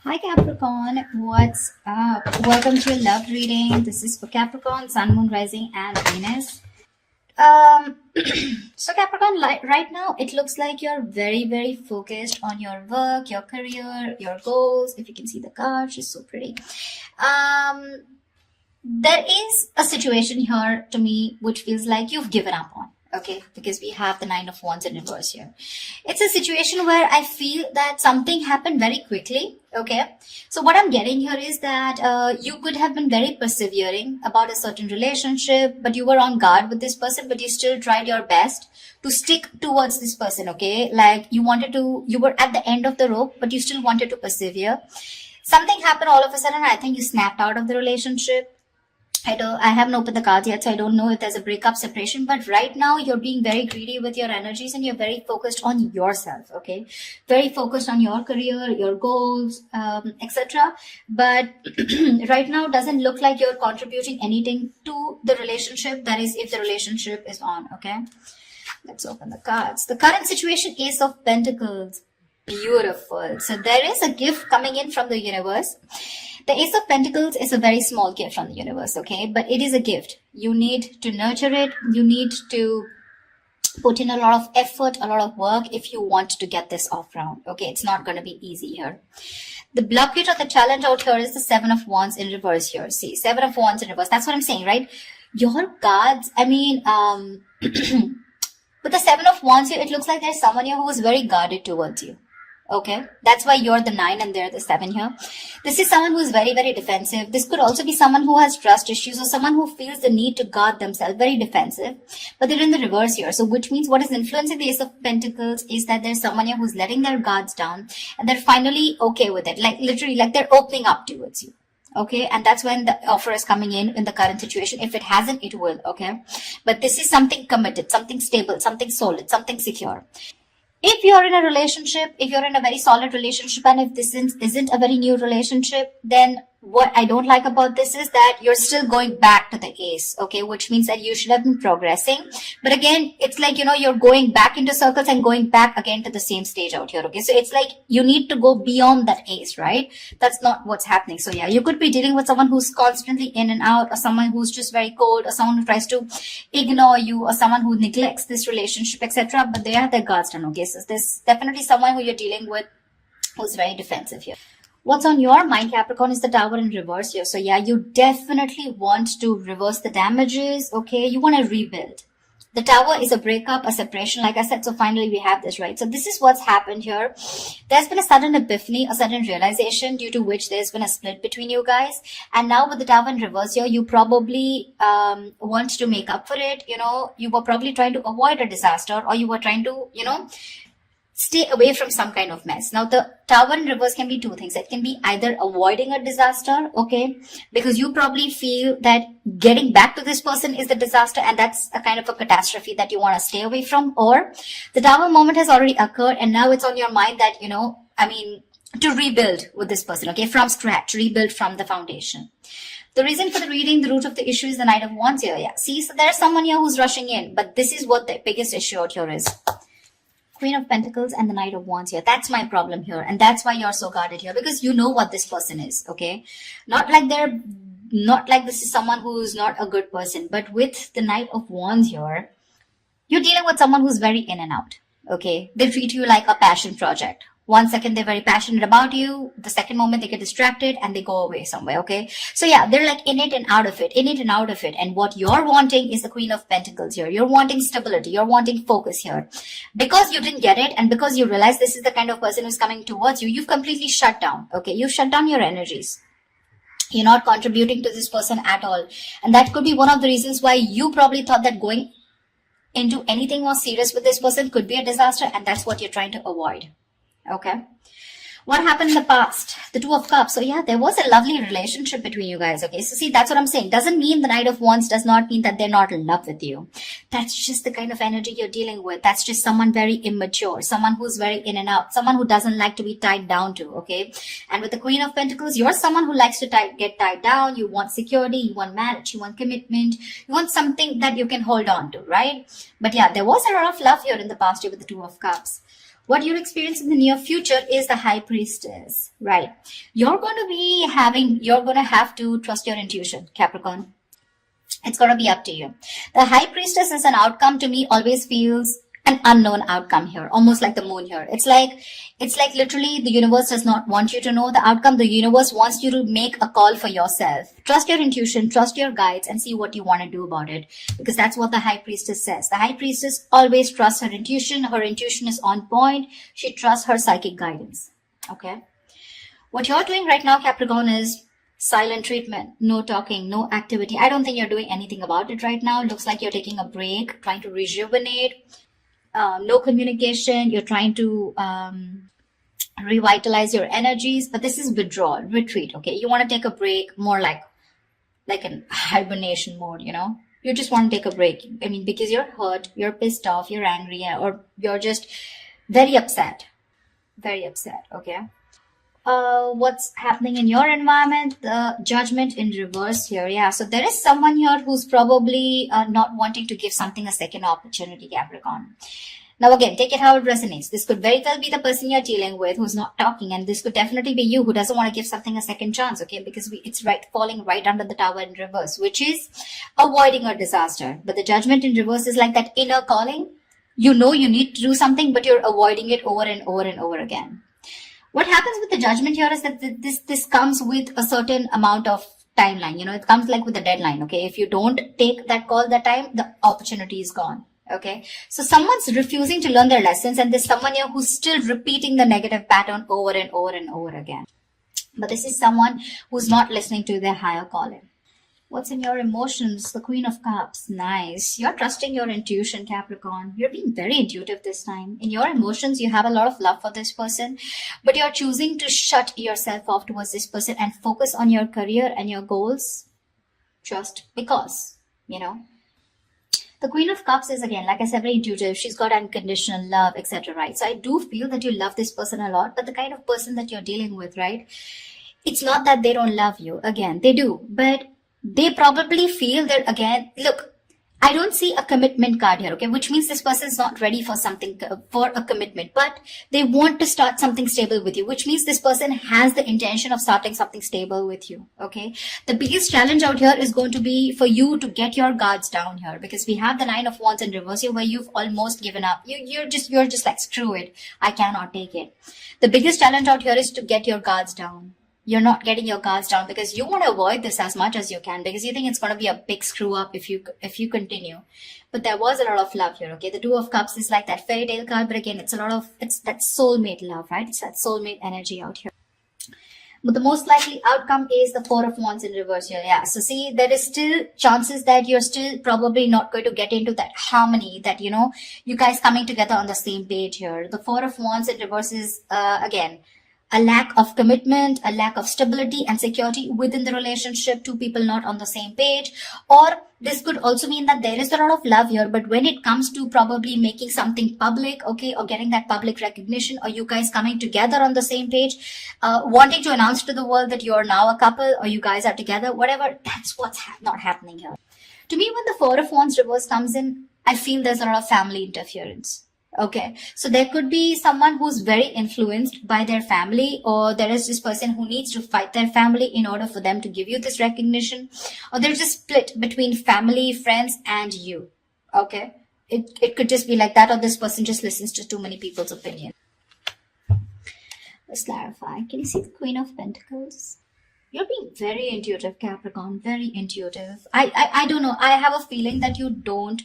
Hi Capricorn, what's up? Welcome to your love reading. This is for Capricorn, Sun, Moon, Rising, and Venus. Um, so Capricorn, right now, it looks like you're very focused on your work, your career, your goals. If you can see the card, she's so pretty. Um, there is a situation here to me which feels like you've given up on. Okay, because we have the Nine of Wands in reverse here. It's a situation where I feel that something happened very quickly. Okay, so what I'm getting here is that you could have been very persevering about a certain relationship, but you were on guard with this person, but you still tried your best to stick towards this person. Okay, like you were at the end of the rope, but you still wanted to persevere. Something happened all of a sudden. I think you snapped out of the relationship. I haven't opened the cards yet, so I don't know if there's a breakup, separation, but right now you're being very greedy with your energies and you're very focused on yourself, okay? Very focused on your career, your goals, etc. But right now doesn't look like you're contributing anything to the relationship. That is, if the relationship is on, okay? Let's open the cards. The current situation, Ace of Pentacles. Beautiful. So there is a gift coming in from the universe. The Ace of Pentacles is a very small gift from the universe, okay? But it is a gift. You need to nurture it. You need to put in a lot of effort, a lot of work if you want to get this off round, okay? It's not going to be easy here. The blockage or the challenge out here is the Seven of Wands in reverse here. See, Seven of Wands in reverse. That's what I'm saying, right? Your cards, with the Seven of Wands here, it looks like there's someone here who is very guarded towards you. Okay, that's why you're the 9 and they're the 7 here. This is someone who is very defensive. This could also be someone who has trust issues or someone who feels the need to guard themselves, very defensive. But they're in the reverse here. So which means what is influencing the Ace of Pentacles is that there's someone here who's letting their guards down and they're finally okay with it. Like literally, like they're opening up towards you. Okay, and that's when the offer is coming in the current situation. If it hasn't, it will, okay? But this is something committed, something stable, something solid, something secure. If you're in a relationship, if you're in a very solid relationship, and if this isn't a very new relationship, then what I don't like about this is that you're still going back to the ace, okay, which means that you should have been progressing. But again, it's like, you're going back into circles and going back again to the same stage out here, okay? So it's like you need to go beyond that ace, right? That's not what's happening. So yeah, you could be dealing with someone who's constantly in and out, or someone who's just very cold, or someone who tries to ignore you, or someone who neglects this relationship, etc. But they have their guards down, okay? So there's definitely someone who you're dealing with who's very defensive here. What's on your mind, Capricorn, is the Tower in reverse here. So yeah, you definitely want to reverse the damages, okay? You want to rebuild. The Tower is a breakup, a separation, like I said. So finally we have this, right? So this is what's happened here. There's been a sudden epiphany, a sudden realization due to which there's been a split between you guys. And now with the Tower in reverse here, you probably want to make up for it. You were probably trying to avoid a disaster, or you were trying to, stay away from some kind of mess. Now, the Tower in reverse can be two things. It can be either avoiding a disaster, okay, because you probably feel that getting back to this person is the disaster and that's a kind of a catastrophe that you want to stay away from, or the Tower moment has already occurred and now it's on your mind that, to rebuild with this person, okay, from scratch, rebuild from the foundation. The reason for the reading, the root of the issue is the Knight of Wands here. Yeah, see, so there's someone here who's rushing in, but this is what the biggest issue out here is. Queen of Pentacles and the Knight of Wands here. That's my problem here. And that's why you're so guarded here, because you know what this person is, okay? Not like this is someone who's not a good person, but with the Knight of Wands here, you're dealing with someone who's very in and out, okay? They treat you like a passion project. 1 second, they're very passionate about you. The second moment, they get distracted and they go away somewhere, okay? So yeah, they're like in it and out of it, in it and out of it. And what you're wanting is the Queen of Pentacles here. You're wanting stability. You're wanting focus here. Because you didn't get it and because you realize this is the kind of person who's coming towards you, you've completely shut down, okay? You've shut down your energies. You're not contributing to this person at all. And that could be one of the reasons why you probably thought that going into anything more serious with this person could be a disaster, and that's what you're trying to avoid. Okay. What happened in the past? The Two of Cups. So yeah, there was a lovely relationship between you guys. Okay. So see, that's what I'm saying. Doesn't mean the Knight of Wands does not mean that they're not in love with you. That's just the kind of energy you're dealing with. That's just someone very immature, someone who's very in and out, someone who doesn't like to be tied down to. Okay. And with the Queen of Pentacles, you're someone who likes to get tied down. You want security, you want marriage, you want commitment, you want something that you can hold on to, right? But yeah, there was a lot of love here in the past year with the Two of Cups. What you'll experience in the near future is the High Priestess, right? You're going to have to trust your intuition, Capricorn. It's going to be up to you. The High Priestess as an outcome to me always feels an unknown outcome here, almost like the moon here. It's like literally the universe does not want you to know the outcome. The universe wants you to make a call for yourself. Trust your intuition, trust your guides, and see what you want to do about it. Because that's what the High Priestess says. The High Priestess always trusts her intuition. Her intuition is on point. She trusts her psychic guidance. Okay. What you're doing right now, Capricorn, is silent treatment, no talking, no activity. I don't think you're doing anything about it right now. It looks like you're taking a break, trying to rejuvenate. No communication. You're trying to revitalize your energies, but this is withdrawal, retreat. Okay, you want to take a break, more like an hibernation mode. You just want to take a break. I mean, because you're hurt, you're pissed off, you're angry, or you're just very upset. Okay. What's happening in your environment? The Judgment in reverse here. Yeah, so there is someone here who's probably not wanting to give something a second opportunity, Capricorn. Now again, take it how it resonates. This could very well be the person you're dealing with who's not talking, and this could definitely be you who doesn't want to give something a second chance, okay? Because it's falling right under the Tower in reverse, which is avoiding a disaster. But the Judgment in reverse is like that inner calling. You know you need to do something, but you're avoiding it over and over and over again. What happens with the Judgment here is that this comes with a certain amount of timeline. It comes like with a deadline. Okay, if you don't take that call that time, the opportunity is gone. Okay, so someone's refusing to learn their lessons, and there's someone here who's still repeating the negative pattern over and over and over again. But this is someone who's not listening to their higher calling. What's in your emotions? The Queen of Cups. Nice. You're trusting your intuition, Capricorn. You're being very intuitive this time. In your emotions, you have a lot of love for this person, but you're choosing to shut yourself off towards this person and focus on your career and your goals just because, The Queen of Cups is, again, like I said, very intuitive. She's got unconditional love, etc., right? So I do feel that you love this person a lot, but the kind of person that you're dealing with, right? It's not that they don't love you. Again, they do, but they probably feel that, again, look, I don't see a commitment card here, okay, which means this person is not ready for something, for a commitment, but they want to start something stable with you, which means this person has the intention of starting something stable with you, okay. The biggest challenge out here is going to be for you to get your guards down here, because we have the Nine of Wands in reverse here where you've almost given up. You're just like, screw it, I cannot take it. The biggest challenge out here is to get your guards down. You're not getting your guards down because you want to avoid this as much as you can, because you think it's going to be a big screw up if you continue. But there was a lot of love here, okay? The Two of Cups is like that fairy tale card, but again, it's that soulmate love, right? It's that soulmate energy out here. But the most likely outcome is the Four of Wands in reverse here. Yeah. So see, there is still chances that you're still probably not going to get into that harmony that, you guys coming together on the same page here. The Four of Wands in reverse is, again, a lack of commitment, a lack of stability and security within the relationship, two people not on the same page. Or this could also mean that there is a lot of love here, but when it comes to probably making something public, okay, or getting that public recognition, or you guys coming together on the same page, wanting to announce to the world that you're now a couple or you guys are together, whatever, that's what's not happening here. To me, when the Four of Wands reverse comes in, I feel there's a lot of family interference. Okay, so there could be someone who's very influenced by their family, or there is this person who needs to fight their family in order for them to give you this recognition, or there's a split between family, friends, and you. Okay, it could just be like that, or this person just listens to too many people's opinion. Let's clarify. Can you see the Queen of Pentacles? You're being very intuitive, Capricorn, very intuitive. I don't know. I have a feeling that you don't.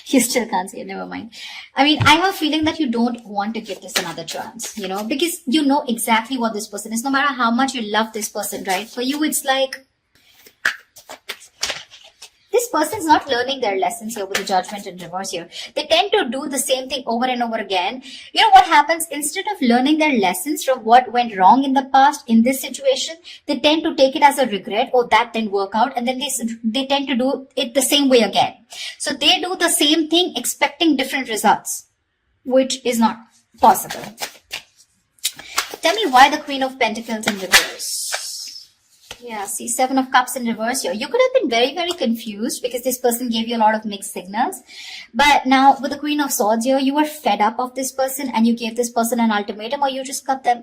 You still can't see it, never mind. I mean, I have a feeling that you don't want to give this another chance, because you know exactly what this person is. No matter how much you love this person, right? For you, it's like, this person's not learning their lessons here with the Judgment in reverse here. They tend to do the same thing over and over again. You know what happens? Instead of learning their lessons from what went wrong in the past in this situation, they tend to take it as a regret, or that didn't work out, and then they tend to do it the same way again. So they do the same thing expecting different results, which is not possible. Tell me why the Queen of Pentacles in reverse. Yeah, see, Seven of Cups in reverse here. You could have been very, very confused because this person gave you a lot of mixed signals. But now with the Queen of Swords here, you were fed up of this person and you gave this person an ultimatum, or you just cut them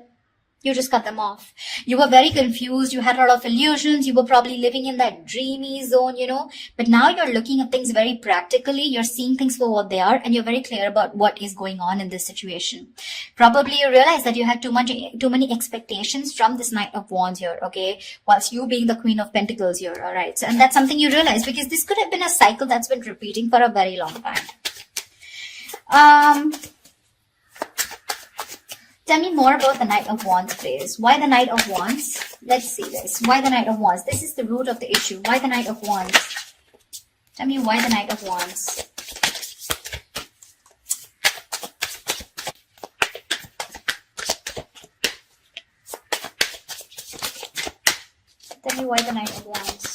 off. You were very confused. You had a lot of illusions. You were probably living in that dreamy zone, but now you're looking at things very practically. You're seeing things for what they are, and you're very clear about what is going on in this situation. Probably you realize that you had too many expectations from this Knight of Wands here, okay? Whilst you being the Queen of Pentacles here, all right? So, and that's something you realize, because this could have been a cycle that's been repeating for a very long time. Tell me more about the Knight of Wands, please. Why the Knight of Wands? Let's see this. Why the Knight of Wands? This is the root of the issue. Why the Knight of Wands? Tell me why the Knight of Wands. Tell me why the Knight of Wands.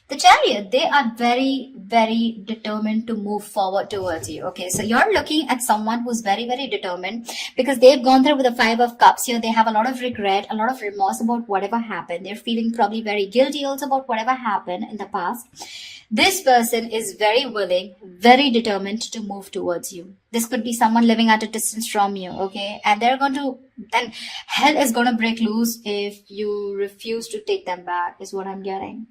The Chariot, they are very, very determined to move forward towards you. Okay, so you're looking at someone who's very, very determined, because they've gone through with the Five of Cups here. They have a lot of regret, a lot of remorse about whatever happened. They're feeling probably very guilty also about whatever happened in the past. This person is very willing, very determined to move towards you. This could be someone living at a distance from you, okay? And then hell is going to break loose if you refuse to take them back, is what I'm getting.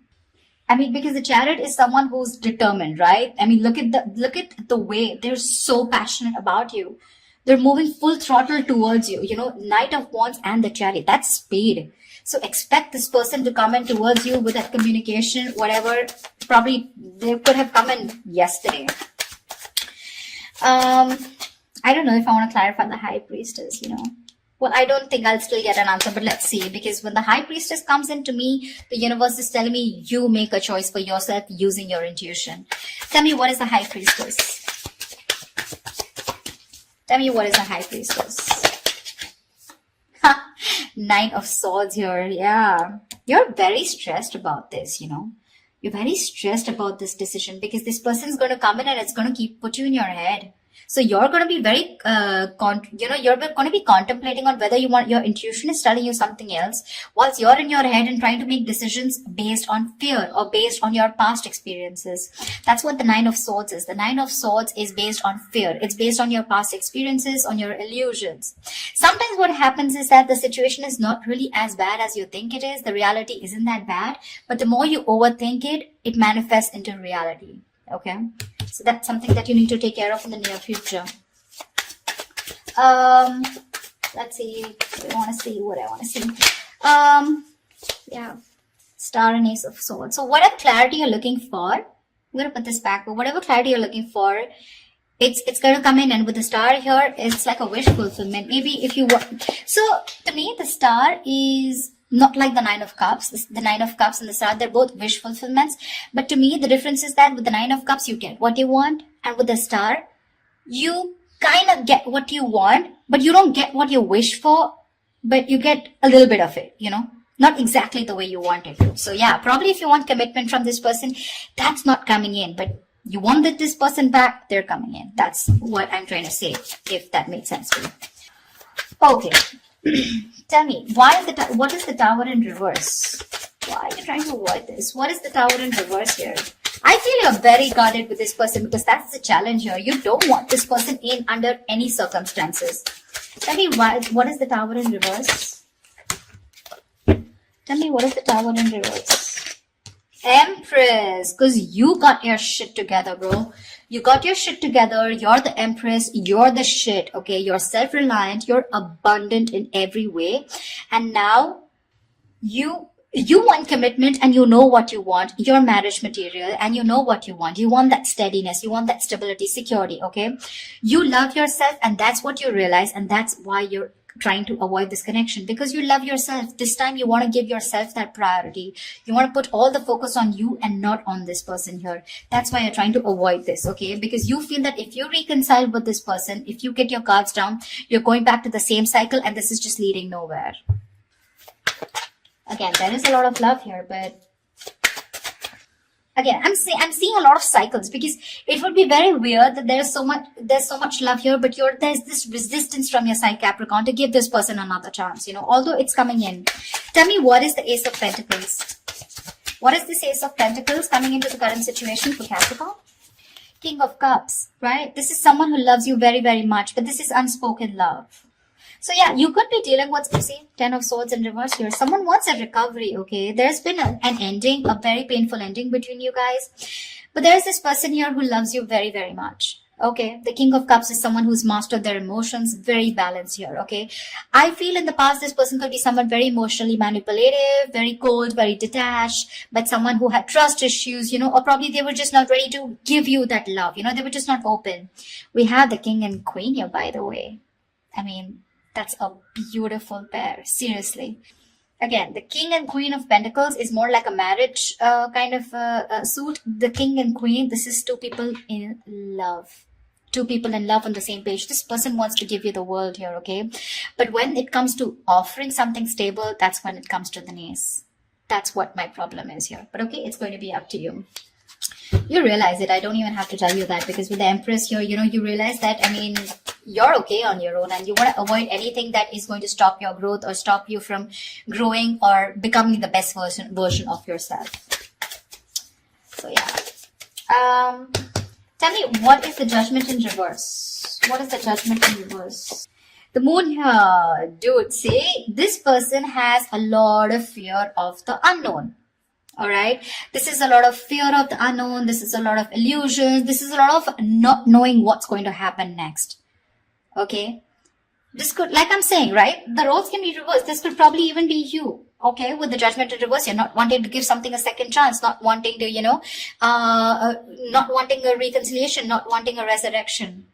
I mean, because the Chariot is someone who's determined, right? I mean, look at the way they're so passionate about you. They're moving full throttle towards you. Knight of Wands and the Chariot, that's speed. So expect this person to come in towards you with that communication, whatever. Probably they could have come in yesterday. I don't know if I want to clarify the High Priestess, Well, I don't think I'll still get an answer, but let's see. Because when the High Priestess comes into me, the universe is telling me you make a choice for yourself using your intuition. Tell me, what is the High Priestess? Tell me, what is the High Priestess? Knight of Swords here. Yeah. You're very stressed about this, You're very stressed about this decision, because this person is going to come in and it's going to put you in your head. So you're going to be very, you're going to be contemplating on whether your intuition is telling you something else, whilst you're in your head and trying to make decisions based on fear or based on your past experiences. That's what the Nine of Swords is. The Nine of Swords is based on fear. It's based on your past experiences, on your illusions. Sometimes what happens is that the situation is not really as bad as you think it is. The reality isn't that bad, but the more you overthink it, it manifests into reality. Okay, so that's something that you need to take care of in the near future. Let's see what I want to see. Yeah, Star and Ace of Swords. So whatever clarity you're looking for, I'm going to put this back, but whatever clarity you're looking for, it's going to come in. And with the Star here, it's like a wish fulfillment. Maybe if you want. So to me, the Star is not like the Nine of Cups. The Nine of Cups and the Star, they're both wish fulfillments. But to me, the difference is that with the Nine of Cups, you get what you want. And with the Star, you kind of get what you want, but you don't get what you wish for, but you get a little bit of it, Not exactly the way you want it to. So yeah, probably if you want commitment from this person, that's not coming in. But you want this person back, they're coming in. That's what I'm trying to say, if that makes sense to you. Okay. Tell me, what is the Tower in reverse? Why are you trying to avoid this? What is the Tower in reverse here? I feel you're very guarded with this person, because that's the challenge here. You don't want this person in under any circumstances. Tell me, what is the Tower in reverse? Tell me, what is the Tower in reverse? Empress, because you got your shit together, bro. You got your shit together. You're the Empress. You're the shit. Okay. You're self-reliant. You're abundant in every way. And now you want commitment, and you know what you want. You're marriage material, and you know what you want. You want that steadiness. You want that stability, security. Okay. You love yourself, and that's what you realize. And that's why you're trying to avoid this connection, because you love yourself. This time you want to give yourself that priority. You want to put all the focus on you and not on this person here. That's why you're trying to avoid this, okay? Because you feel that if you reconcile with this person, if you get your cards down, you're going back to the same cycle, and this is just leading nowhere. Again, there is a lot of love here, but Again, I'm seeing a lot of cycles, because it would be very weird that there's so much love here, but there's this resistance from your side, Capricorn, to give this person another chance, although it's coming in. Tell me, what is the Ace of Pentacles? What is this Ace of Pentacles coming into the current situation for Capricorn? King of Cups, right? This is someone who loves you very, very much, but this is unspoken love. So yeah, you could be dealing with, see, Ten of Swords in reverse here. Someone wants a recovery, okay? There's been an ending, a very painful ending between you guys. But there's this person here who loves you very, very much. Okay, the King of Cups is someone who's mastered their emotions, very balanced here, okay? I feel in the past this person could be someone very emotionally manipulative, very cold, very detached, but someone who had trust issues, or probably they were just not ready to give you that love, they were just not open. We have the King and Queen here, by the way. I mean, that's a beautiful pair, seriously. Again, the King and Queen of Pentacles is more like a marriage kind of suit. The King and Queen, this is two people in love. Two people in love on the same page. This person wants to give you the world here, okay? But when it comes to offering something stable, that's when it comes to the knees. That's what my problem is here. But okay, it's going to be up to you. You realize it. I don't even have to tell you that, because with the Empress here, you realize that, I mean, you're okay on your own, and you want to avoid anything that is going to stop your growth or stop you from growing or becoming the best version of yourself. So yeah. Tell me, what is the Judgment in reverse? What is the Judgment in reverse? The Moon here. Dude, see, this person has a lot of fear of the unknown. Alright, this is a lot of fear of the unknown. This is a lot of illusions. This is a lot of not knowing what's going to happen next. Okay, this could, like I'm saying, right, the roles can be reversed. This could probably even be you. Okay, with the Judgment in reverse, you're not wanting to give something a second chance, not wanting to, not wanting a reconciliation, not wanting a resurrection.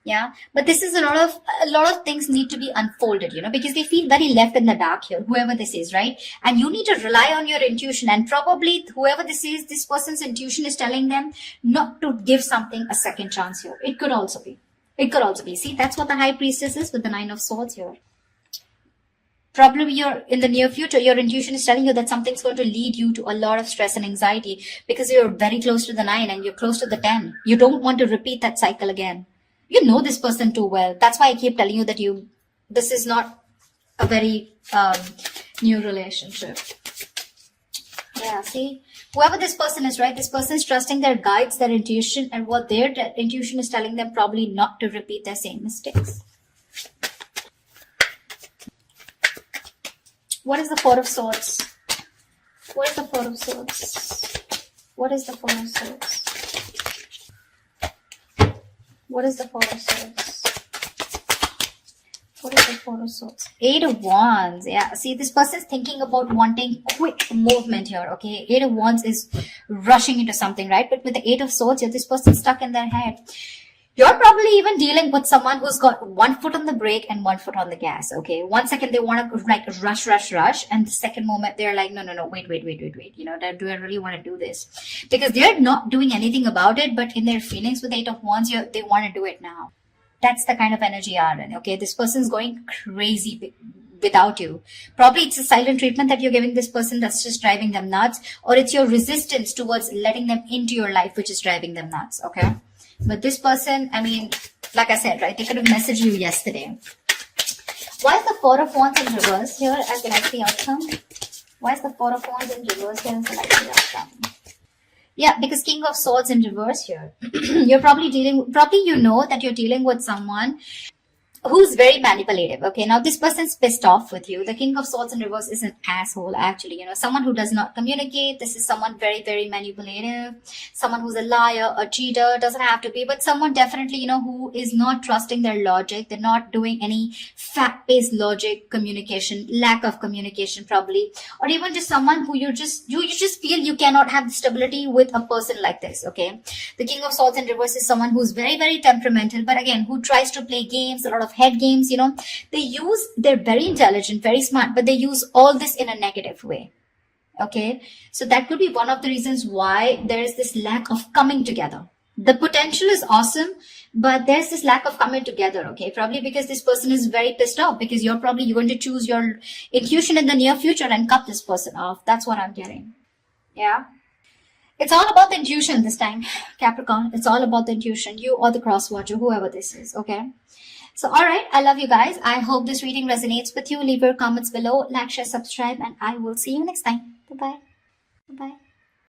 Yeah, but this is a lot of things need to be unfolded, because they feel very left in the dark here, whoever this is, right? And you need to rely on your intuition, and probably whoever this is, this person's intuition is telling them not to give something a second chance here. It could also be. See, that's what the High Priestess is with the Nine of Swords here. Probably in the near future, your intuition is telling you that something's going to lead you to a lot of stress and anxiety, because you're very close to the 9 and you're close to the 10. You don't want to repeat that cycle again. You know this person too well. That's why I keep telling you that this is not a very new relationship. Yeah, see, whoever this person is, right, this person is trusting their guides, their intuition, and what their intuition is telling them, probably not to repeat their same mistakes. What is the Four of Swords? What is the Four of Swords? What is the Four of Swords? What is the Four of Swords? What is the Four of Swords? Eight of Wands. Yeah, see, this person is thinking about wanting quick movement here, okay? Eight of Wands is rushing into something, right? But with the Eight of Swords here, this person is stuck in their head. You're probably even dealing with someone who's got one foot on the brake and one foot on the gas, okay? 1 second they want to like rush, and the second moment they're like, no, wait. Do I really want to do this? Because they're not doing anything about it, but in their feelings with Eight of Wands, they want to do it now. That's the kind of energy you're in, okay? This person's going crazy without you. Probably it's a silent treatment that you're giving this person that's just driving them nuts, or it's your resistance towards letting them into your life which is driving them nuts, okay? But this person, I mean, like I said, right, they could have messaged you yesterday. Why is the Four of Wands in reverse here as the likely outcome? Why is the Four of Wands in reverse here as the likely outcome? Yeah, because King of Swords in reverse here. You're probably you know that you're dealing with someone who's very manipulative. Okay, now this person's pissed off with you. The King of Swords in reverse is an asshole, actually. Someone who does not communicate. This is someone very, very manipulative. Someone who's a liar, a cheater. Doesn't have to be, but someone definitely, who is not trusting their logic. They're not doing any fact-based logic communication, lack of communication probably, or even just someone who you just feel you cannot have the stability with a person like this. Okay, the King of Swords in reverse is someone who's very, very temperamental, but again, who tries to play games, a lot of head games. They're very intelligent, very smart, but they use all this in a negative way. Okay, so that could be one of the reasons why there is this lack of coming together. The potential is awesome, but there's this lack of coming together. Okay, probably because this person is very pissed off, because you're going to choose your intuition in the near future and cut this person off. That's what I'm getting. Yeah, It's all about the intuition this time, Capricorn. It's all about the intuition. You or the cross watcher, whoever this is, okay? So, alright, I love you guys. I hope this reading resonates with you. Leave your comments below, like, share, subscribe, and I will see you next time. Bye-bye. Bye-bye.